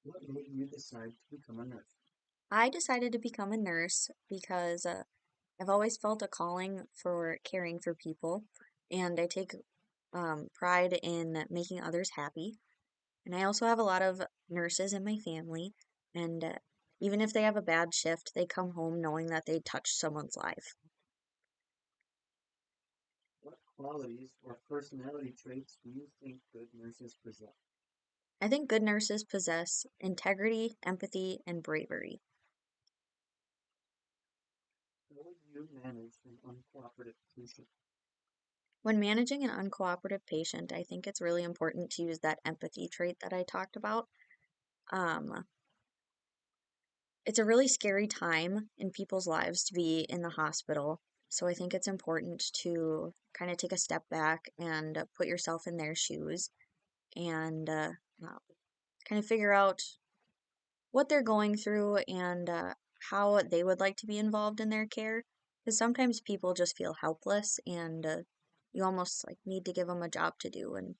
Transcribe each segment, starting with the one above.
What made you decide to become a nurse? I decided to become a nurse because I've always felt a calling for caring for people, and I take pride in making others happy. And I also have a lot of nurses in my family, and even if they have a bad shift, they come home knowing that they touched someone's life. What qualities or personality traits do you think good nurses possess? I think good nurses possess integrity, empathy, and bravery. How would you manage an uncooperative patient? When managing an uncooperative patient, I think it's really important to use that empathy trait that I talked about. Um, it's a really scary time in people's lives to be in the hospital. So I think it's important to kind of take a step back and put yourself in their shoes and uh, kind of figure out what they're going through and how they would like to be involved in their care. Because sometimes people just feel helpless and you almost like need to give them a job to do, and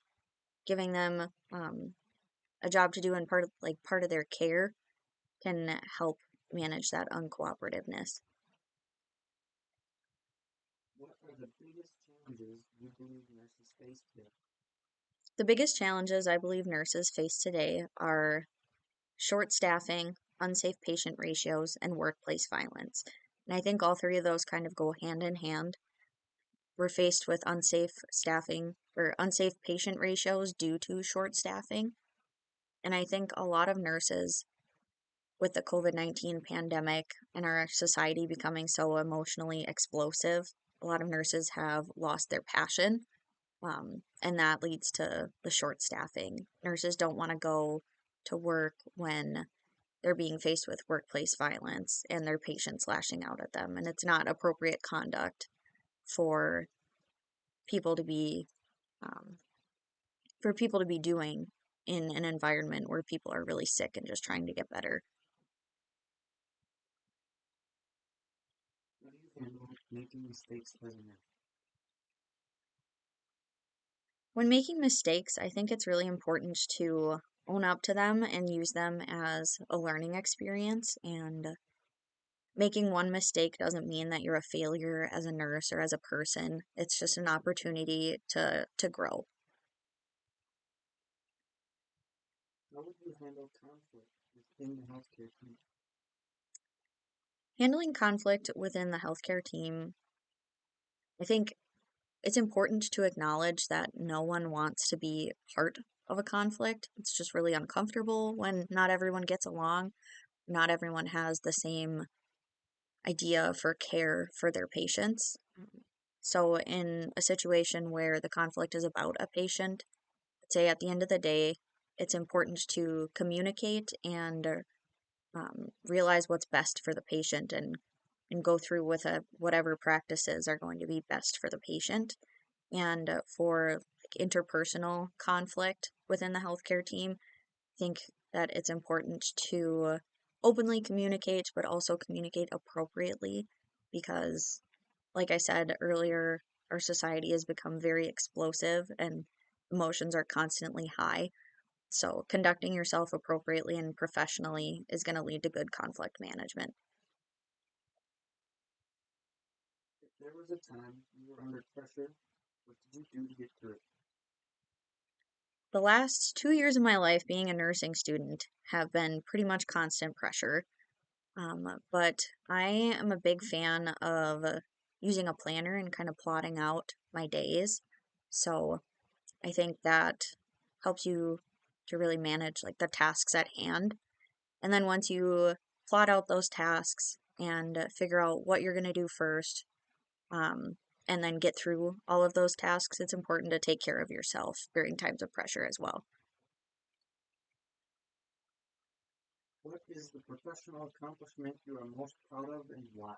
giving them a job to do and part of their care can help manage that uncooperativeness. What are the biggest challenges you believe nurses face today? The biggest challenges I believe nurses face today are short staffing, unsafe patient ratios, and workplace violence. And I think all three of those kind of go hand in hand. We're faced with unsafe staffing or unsafe patient ratios due to short staffing. And I think a lot of nurses, with the COVID-19 pandemic and our society becoming so emotionally explosive, a lot of nurses have lost their passion. And that leads to the short staffing. Nurses don't want to go to work when they're being faced with workplace violence and their patients lashing out at them. And it's not appropriate conduct for people to be um, doing in an environment where people are really sick and just trying to get better. How do you handle making mistakes as a nurse? When making mistakes, I think it's really important to own up to them and use them as a learning experience. And making one mistake doesn't mean that you're a failure as a nurse or as a person. It's just an opportunity to grow. How would you handle conflict within the healthcare team? Handling conflict within the healthcare team, I think it's important to acknowledge that no one wants to be part of a conflict. It's just really uncomfortable when not everyone gets along, not everyone has the same idea for care for their patients. So, in a situation where the conflict is about a patient, I'd say at the end of the day, it's important to communicate and realize what's best for the patient, and go through with whatever practices are going to be best for the patient. And for like, interpersonal conflict within the healthcare team, I think that it's important to openly communicate, but also communicate appropriately because, like I said earlier, our society has become very explosive and emotions are constantly high. So, conducting yourself appropriately and professionally is going to lead to good conflict management. If there was a time you were under pressure, what did you do to get through it? The last 2 years of my life being a nursing student have been pretty much constant pressure. But I am a big fan of using a planner and kind of plotting out my days. So I think that helps you to really manage like the tasks at hand. And then once you plot out those tasks and figure out what you're going to do first, um, and then get through all of those tasks, it's important to take care of yourself during times of pressure as well. What is the professional accomplishment you are most proud of and why?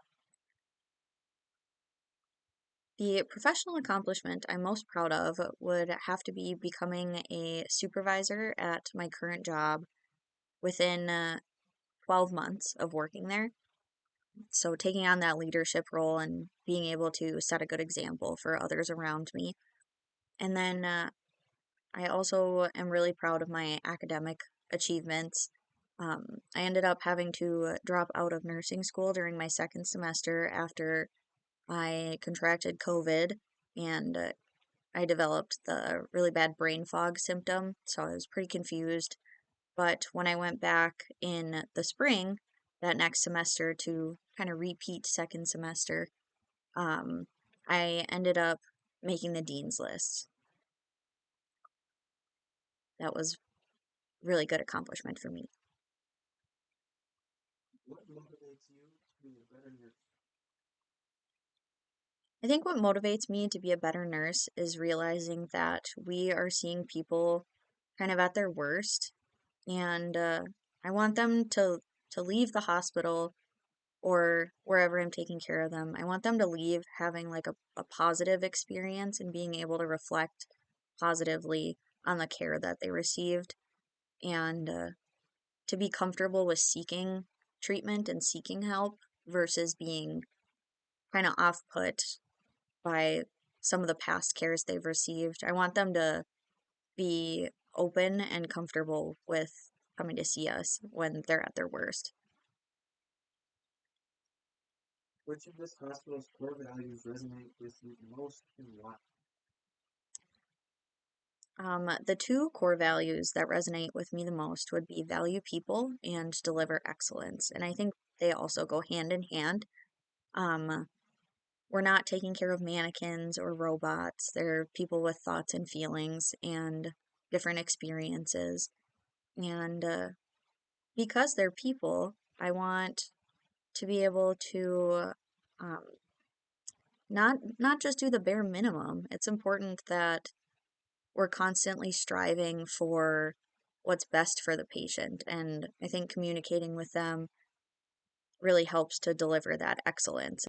The professional accomplishment I'm most proud of would have to be becoming a supervisor at my current job within 12 months of working there. So, taking on that leadership role and being able to set a good example for others around me. And then I also am really proud of my academic achievements. I ended up having to drop out of nursing school during my second semester after I contracted COVID and I developed the really bad brain fog symptom, so I was pretty confused. But when I went back in the spring, that next semester to kind of repeat second semester, um, I ended up making the dean's list. That was really good accomplishment for me. What motivates you to be a better nurse? I think what motivates me to be a better nurse is realizing that we are seeing people kind of at their worst, and I want them to leave the hospital or wherever I'm taking care of them. I want them to leave having like a positive experience and being able to reflect positively on the care that they received and to be comfortable with seeking treatment and seeking help versus being kind of off put by some of the past cares they've received. I want them to be open and comfortable with coming to see us when they're at their worst. Which of this hospital's core values resonate with you the most and why? The two core values that resonate with me the most would be value people and deliver excellence. And I think they also go hand in hand. Um, we're not taking care of mannequins or robots. They're people with thoughts and feelings and different experiences. And because they're people, I want to be able to um, not just do the bare minimum. It's important that we're constantly striving for what's best for the patient. And I think communicating with them really helps to deliver that excellence.